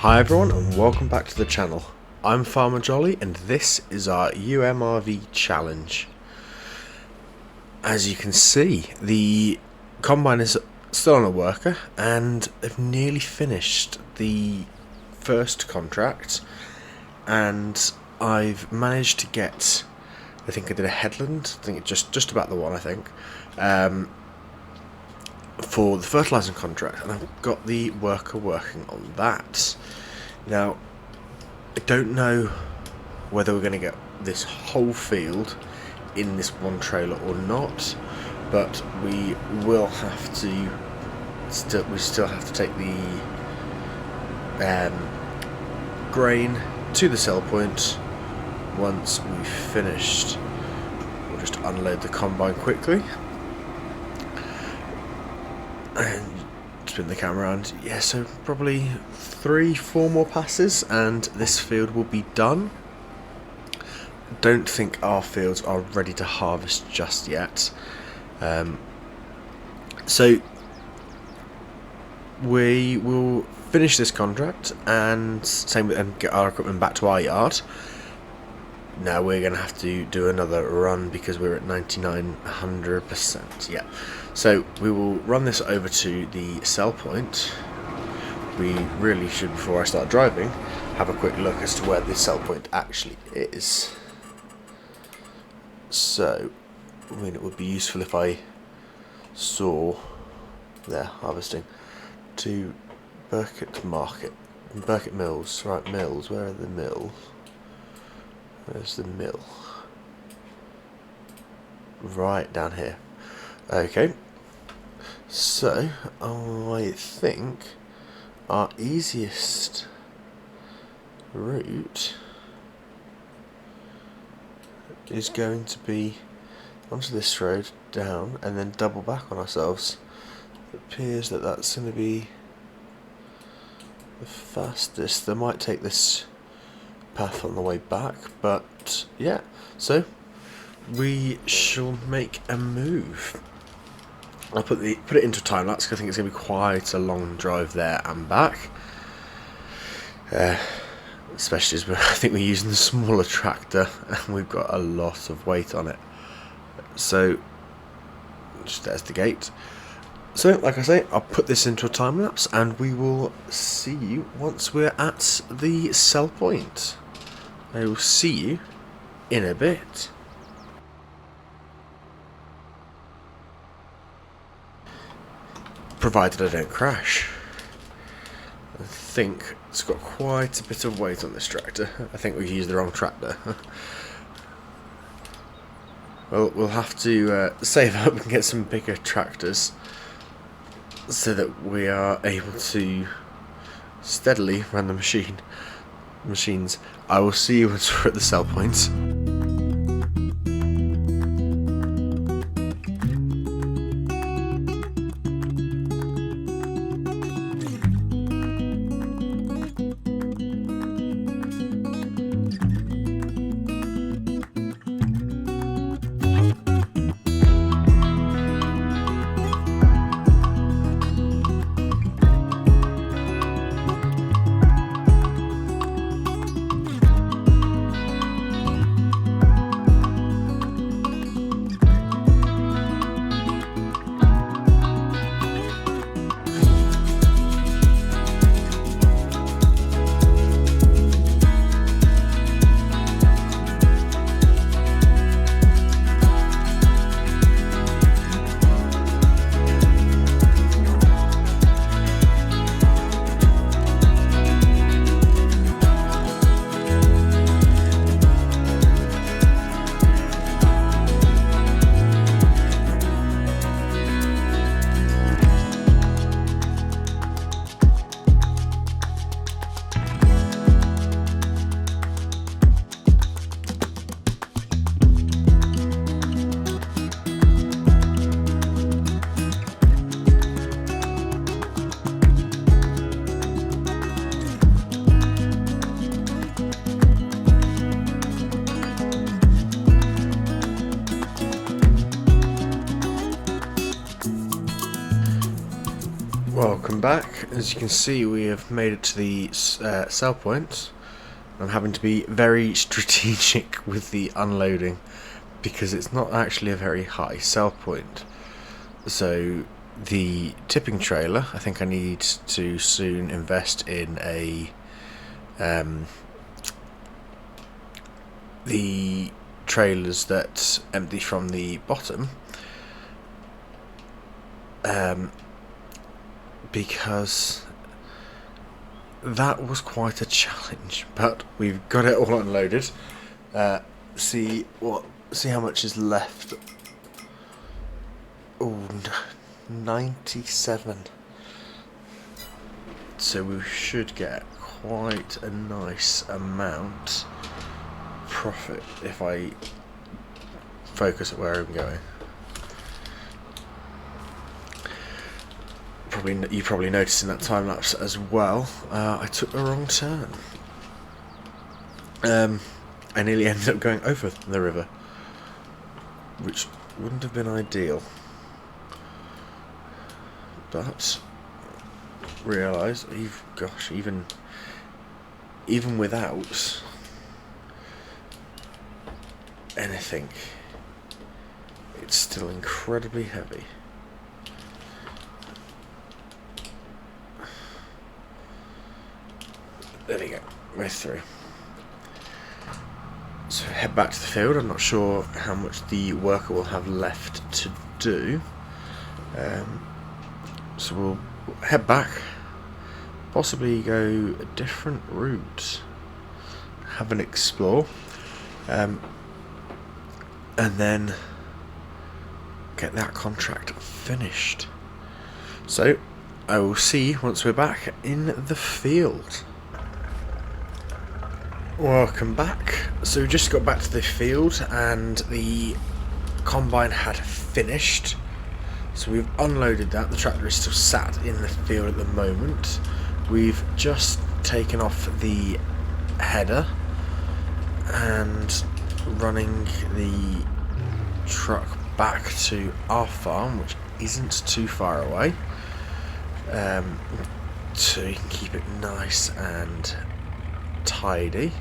Hi everyone and welcome back to the channel. I'm Farmer Jolly and this is our UMRV challenge. As you can see, the combine is still on a worker and they've nearly finished the first contract, and I've managed to get, I think I did a headland, I think it's just about the one, I think, for the fertilising contract, and I've got the worker working on that. Now, I don't know whether we're going to get this whole field in this one trailer or not, but we will have to, we still have to take the grain to the sell point once we've finished. We'll just unload the combine quickly and spin the camera around. Yeah, so probably 3-4 more passes and this field will be done. Don't think our fields are ready to harvest just yet, so we will finish this contract and get our equipment back to our yard. Now we're going to have to do another run because we're at 99-100%. Yeah, so we will run this over to the sell point. We really should, before I start driving, have a quick look as to where the sell point actually is. So, I mean, it would be useful if I saw there harvesting to Burkett Market, Burkett Mills. Right, mills. Where are the mills? Where's the mill? Right down here. Okay. So, I think our easiest route is going to be onto this road, down, and then double back on ourselves. It appears that that's going to be the fastest. They might take this path on the way back, but yeah, so we shall make a move. I'll put it into time lapse because I think it's going to be quite a long drive there and back, especially as I think we're using the smaller tractor and we've got a lot of weight on it. So just there's the gate. So like I say, I'll put this into a time lapse and we will see you once we're at the sell point. I will see you in a bit. Provided I don't crash. I think it's got quite a bit of weight on this tractor. I think we've used the wrong tractor. Well, we'll have to save up and get some bigger tractors so that we are able to steadily run the machines. I will see you once we're at the sell point. Welcome back. As you can see, we have made it to the sell point. I'm having to be very strategic with the unloading because it's not actually a very high sell point. So the tipping trailer, I think I need to soon invest in the trailers that empty from the bottom, because that was quite a challenge, but we've got it all unloaded. See how much is left. Oh, 97. So we should get quite a nice amount profit if I focus at where I'm going. You probably noticed in that time lapse as well, I took a wrong turn. I nearly ended up going over the river, which wouldn't have been ideal, but realised, gosh, even without anything, it's still incredibly heavy. There we go, we're through. So head back to the field. I'm not sure how much the worker will have left to do. So we'll head back, possibly go a different route, have an explore, and then get that contract finished. So I will see you once we're back in the field. Welcome back. So we just got back to the field and the combine had finished. So we've unloaded that. The tractor is still sat in the field at the moment. We've just taken off the header and running the truck back to our farm, which isn't too far away, so you can keep it nice and tidy.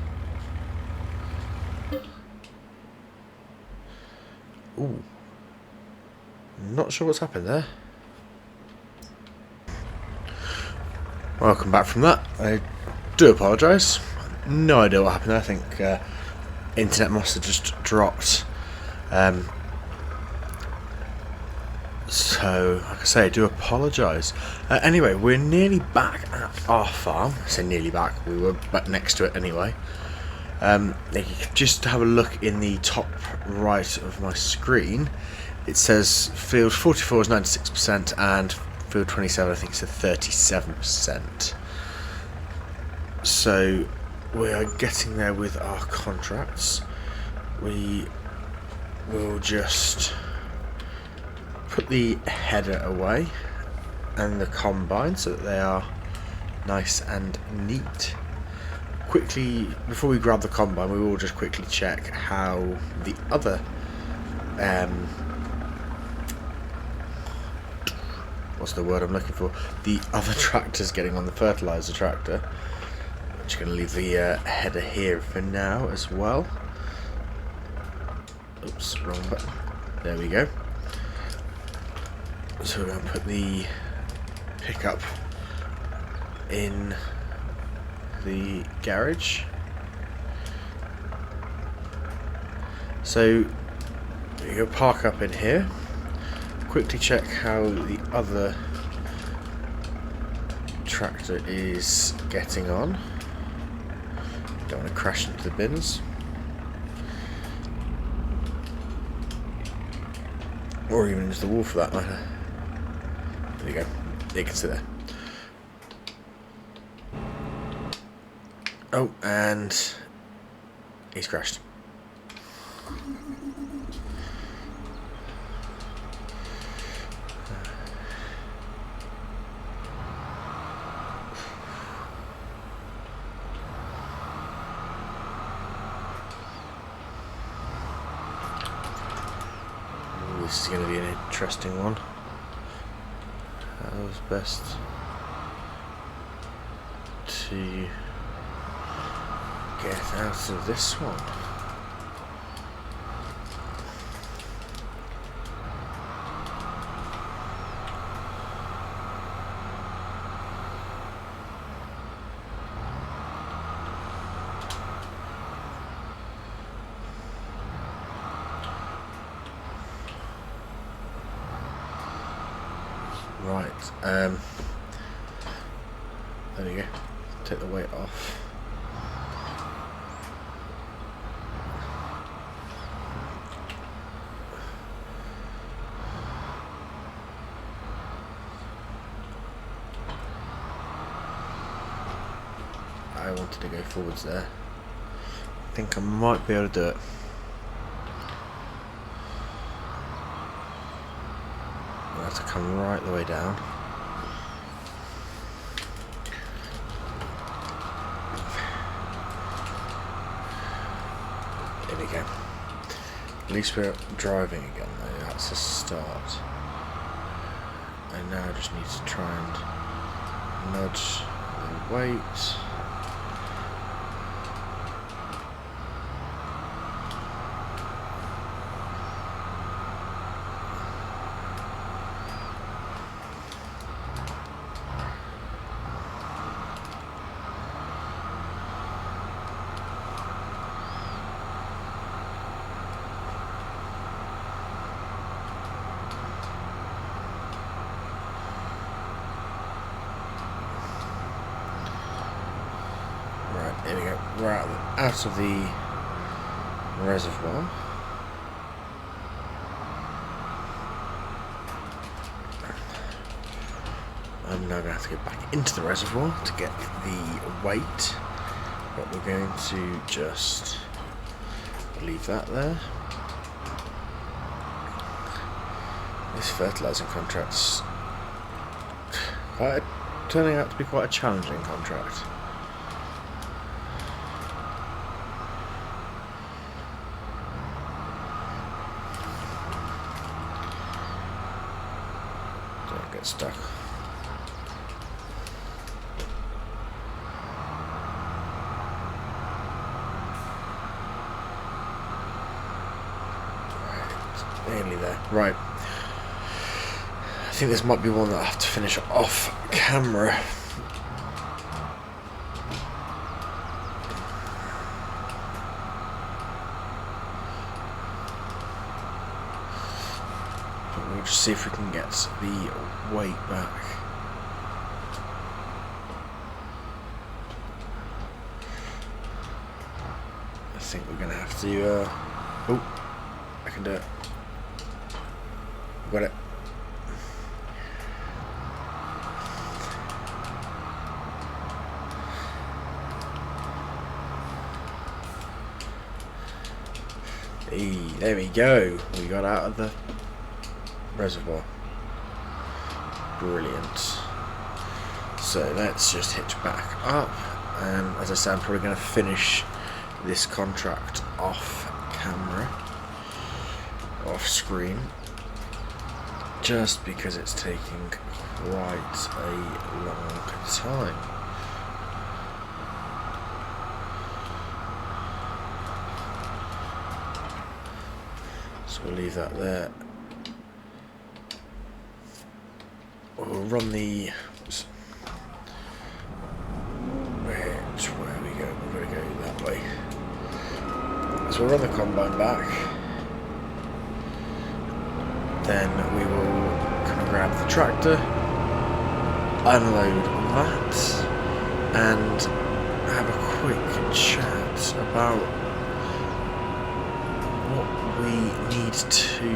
Ooh, not sure what's happened there. Welcome back from that. I do apologise. No idea what happened there. I think internet must have just dropped. So, like I say, I do apologise. Anyway, we're nearly back at our farm. I say nearly back, we were back next to it anyway. Just to have a look in the top right of my screen, it says field 44 is 96% and field 27 I think is 37%. So we are getting there with our contracts. We will just put the header away and the combine so that they are nice and neat. Quickly, before we grab the combine, we will just quickly check how the other what's the word I'm looking for? The other tractor's getting on, the fertilizer tractor. I'm just going to leave the header here for now as well. Oops, wrong button. There we go. So we're going to put the pickup in the garage. So you go park up in here. Quickly check how the other tractor is getting on. Don't want to crash into the bins. Or even into the wall for that matter. There you go. You can sit there. Oh, and he's crashed. This is going to be an interesting one. it's best to get out of this one. Right, there we go. Take the weight off. I wanted to go forwards there. I think I might be able to do it. I have to come right the way down. There we go. At least we're driving again though, that's a start. And now I just need to try and nudge the weight. There we go, we're out of the reservoir. I'm now going to have to go back into the reservoir to get the weight, but we're going to just leave that there. This fertilising contract's turning out to be quite a challenging contract. Get stuck. Right, nearly there. Right. I think this might be one that I have to finish off camera. We'll just see if we can get the weight back. I think we're going to have to... oh, I can do it. Got it. Hey, there we go. We got out of the reservoir. Brilliant. So let's just hitch back up, and as I said, I'm probably going to finish this contract off camera, off screen, just because it's taking quite a long time. So we'll leave that there. We'll run the... where we go? We're going to go that way. So we'll run the combine back. Then we will kind of grab the tractor, unload that, and have a quick chat about what we need to...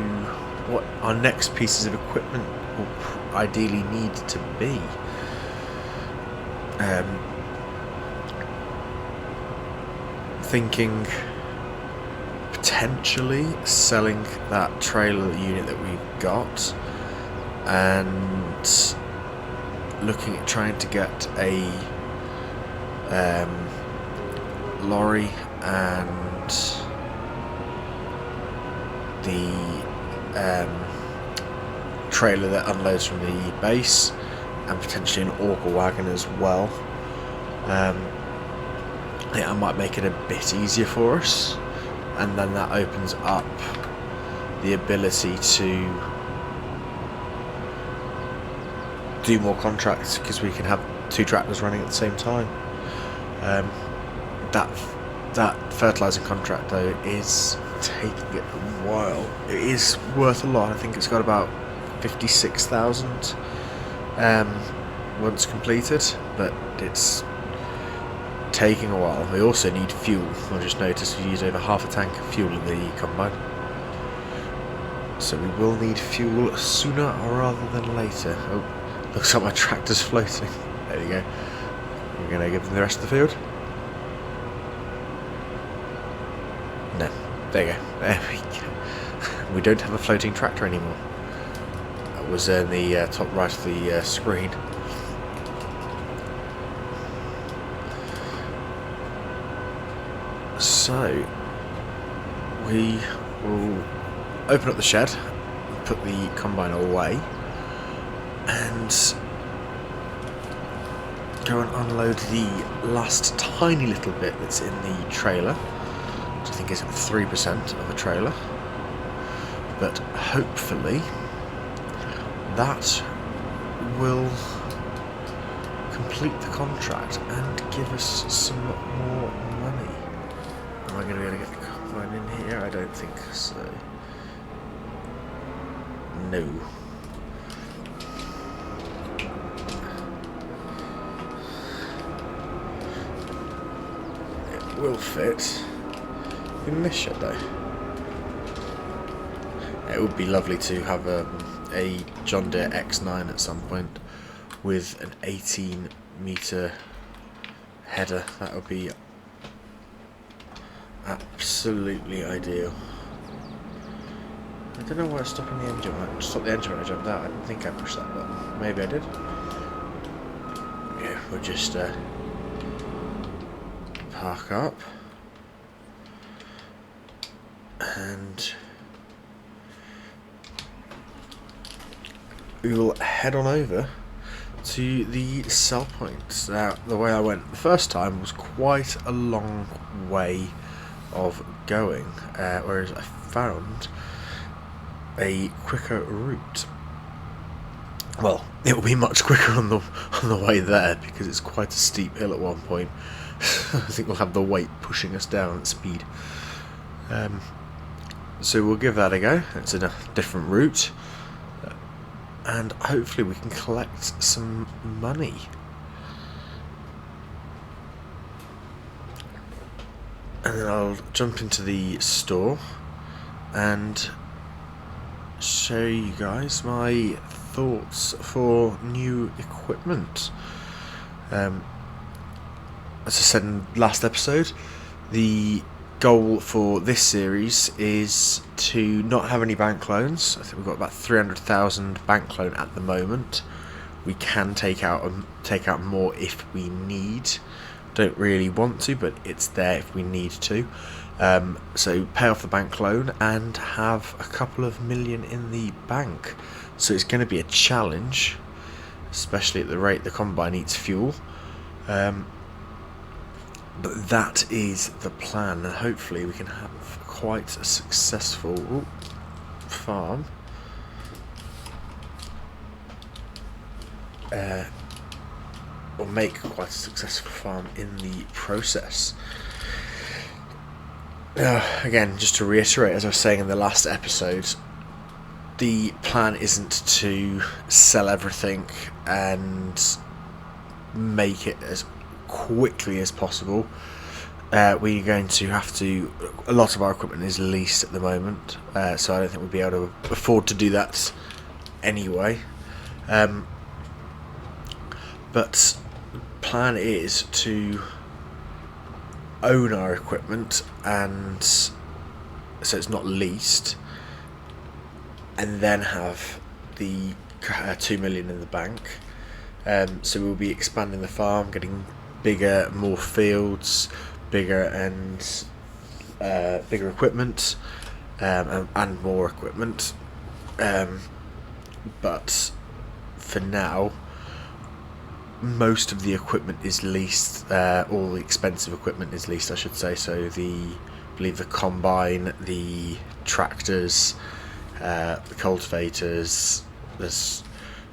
what our next pieces of equipment will ideally need to be. Thinking potentially selling that trailer unit that we've got, and looking at trying to get a lorry and the trailer that unloads from the base, and potentially an auger wagon as well. I think I might make it a bit easier for us, and then that opens up the ability to do more contracts, because we can have 2 tractors running at the same time. That fertilising contract though is taking it a while. It is worth a lot. I think it's got about 56,000 once completed, but it's taking a while. We also need fuel. I just noticed we used over half a tank of fuel in the combine, so we will need fuel sooner rather than later. Oh, looks like my tractor's floating. There you go. We're going to give them the rest of the field. No, there you go. There we go. We don't have a floating tractor anymore. That was in the top right of the screen. So we will open up the shed, put the combine away, and go and unload the last tiny little bit that's in the trailer, which I think is 3% of a trailer, but hopefully that will complete the contract and give us some more money. Am I going to be able to get the combine in here? I don't think so. No. Will fit in this shed though. It would be lovely to have a John Deere X9 at some point with an 18-metre header. That would be absolutely ideal. I don't know why it's stopping the engine. I stopped the engine when I jumped out. I didn't think I pushed that button. Maybe I did. Yeah, we'll just park up and we will head on over to the sell points. Now, the way I went the first time was quite a long way of going, whereas I found a quicker route. Well, it will be much quicker on the way there, because it's quite a steep hill at one point. I think we'll have the weight pushing us down at speed. So we'll give that a go. It's a different route, and hopefully we can collect some money. And then I'll jump into the store and show you guys my thoughts for new equipment. As I said in the last episode, the goal for this series is to not have any bank loans. I think we've got about 300,000 bank loan at the moment. We can take out more if we need. Don't really want to, but it's there if we need to. So pay off the bank loan and have a couple of million in the bank. So it's going to be a challenge, especially at the rate the combine eats fuel. But that is the plan, and hopefully we can have quite a successful farm. Or make quite a successful farm in the process. Again, just to reiterate, as I was saying in the last episode, the plan isn't to sell everything and make it as quickly as possible. We're going to have to. A lot of our equipment is leased at the moment, so I don't think we'll be able to afford to do that anyway. But plan is to own our equipment, and so it's not leased, and then have the 2 million in the bank. So we'll be expanding the farm, getting bigger, more fields, bigger and bigger equipment, and more equipment. But for now, most of the equipment is leased, all the expensive equipment is leased, I should say. So I believe the combine, the tractors, the cultivators. There's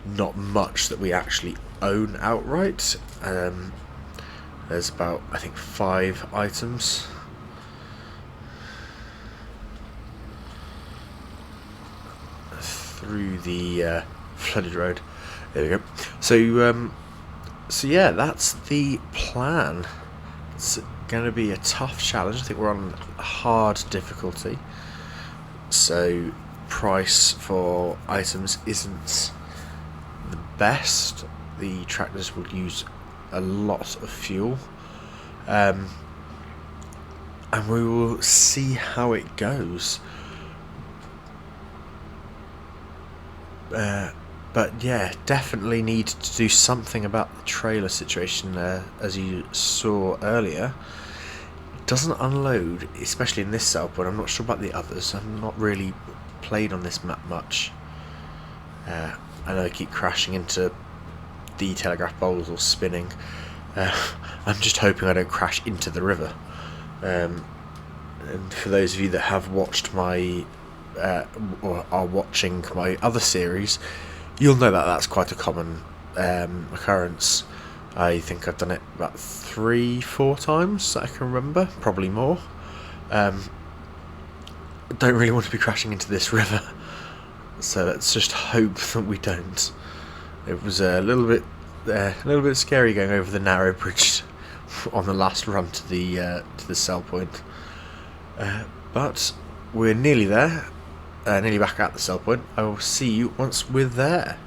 not much that we actually own outright. There's about, I think, 5 items. Through the flooded road. There we go. So yeah, that's the plan. It's going to be a tough challenge. I think we're on hard difficulty. So price for items isn't the best. The tractors will use a lot of fuel. And we will see how it goes. But yeah, definitely need to do something about the trailer situation. As you saw earlier, it doesn't unload, especially in this setup, but I'm not sure about the others. I've not really played on this map much. I know I keep crashing into the telegraph poles or spinning. I'm just hoping I don't crash into the river. And for those of you that have watched my or are watching my other series, you'll know that that's quite a common occurrence. I think I've done it about 3-4 times that I can remember, probably more. I don't really want to be crashing into this river, so let's just hope that we don't. It was a little bit scary going over the narrow bridge on the last run to the sell point, but we're nearly there. Nearly back at the sell point. I will see you once we're there.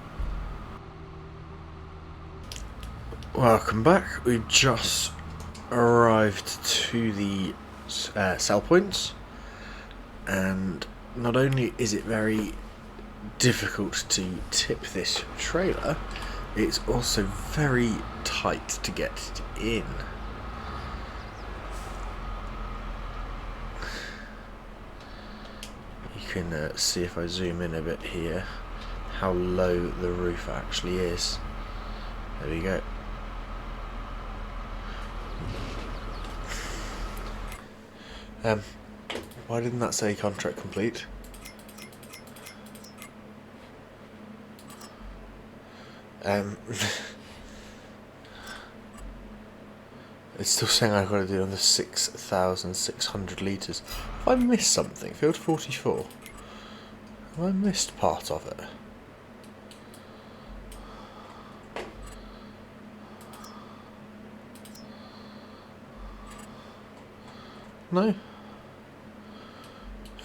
Welcome back. We've just arrived to the sell point, and not only is it very difficult to tip this trailer, it's also very tight to get in. You can see, if I zoom in a bit here, how low the roof actually is. There we go. Why didn't that say contract complete? It's still saying I've got to do on the 6,600 litres. Have I missed something? Field 44. Have I missed part of it? No.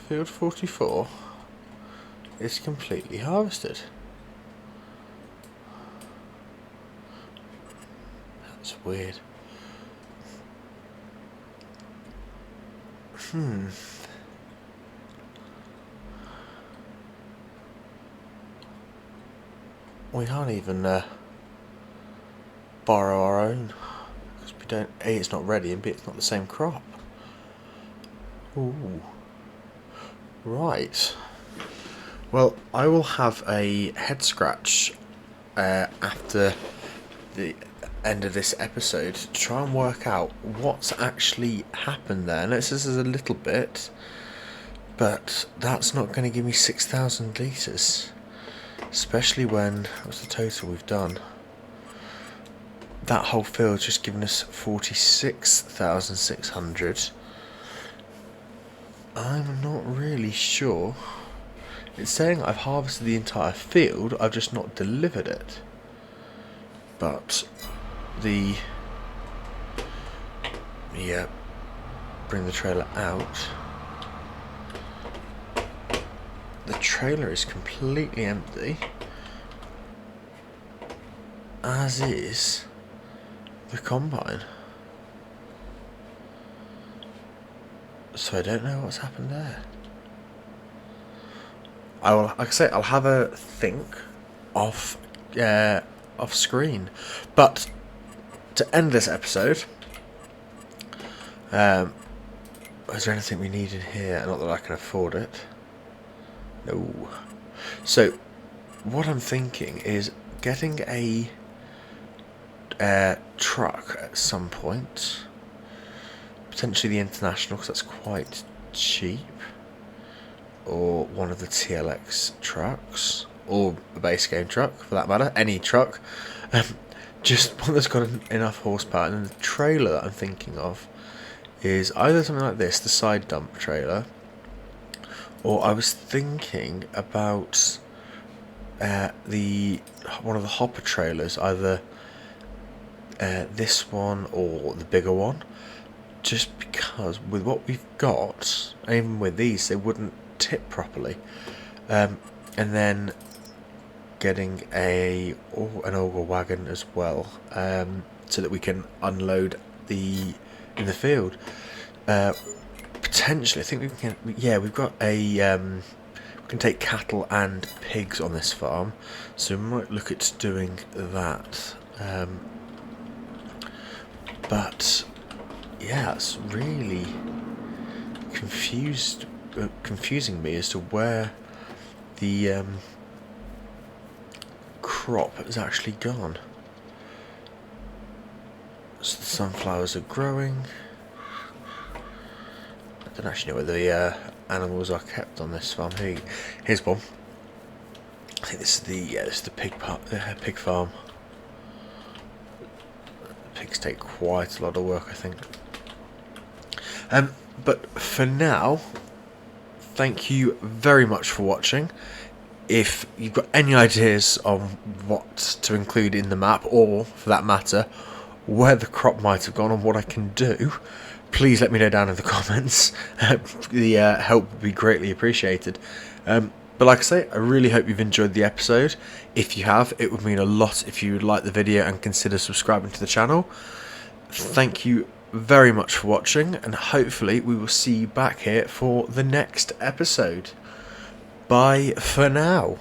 Field 44 is completely harvested. That's weird. We can't even borrow our own, because we don't. A, it's not ready, and B, it's not the same crop. Ooh. Right. Well, I will have a head scratch after the end of this episode to try and work out what's actually happened there. Now, this is a little bit, but that's not going to give me 6,000 litres. Especially when, what's the total we've done? That whole field's just given us 46,600. I'm not really sure. It's saying I've harvested the entire field, I've just not delivered it. But bring the trailer out. The trailer is completely empty, as is the combine. So I don't know what's happened there. Like I say, I'll have a think off screen. But to end this episode, is there anything we need in here? Not that I can afford it. No. So what I'm thinking is getting a truck at some point. Potentially the International, because that's quite cheap. Or one of the TLX trucks. Or a base game truck, for that matter. Any truck. Just one that's got enough horsepower. And then the trailer that I'm thinking of is either something like this, the side dump trailer. Or I was thinking about one of the hopper trailers, either this one or the bigger one, just because with what we've got, and even with these, they wouldn't tip properly. And then getting an auger wagon as well, so that we can unload in the field. Potentially, I think we can. Yeah, we've got a. We can take cattle and pigs on this farm, so we might look at doing that. But yeah, it's really confusing me as to where the crop has actually gone. So the sunflowers are growing. I don't actually know whether the animals are kept on this farm. Here's one. I think this is the pig farm. Pigs take quite a lot of work, I think. But for now, thank you very much for watching. If you've got any ideas on what to include in the map, or for that matter, where the crop might have gone and what I can do, please let me know down in the comments. The help would be greatly appreciated. But like I say, I really hope you've enjoyed the episode. If you have, it would mean a lot if you would like the video and consider subscribing to the channel. Thank you very much for watching, and hopefully we will see you back here for the next episode. Bye for now.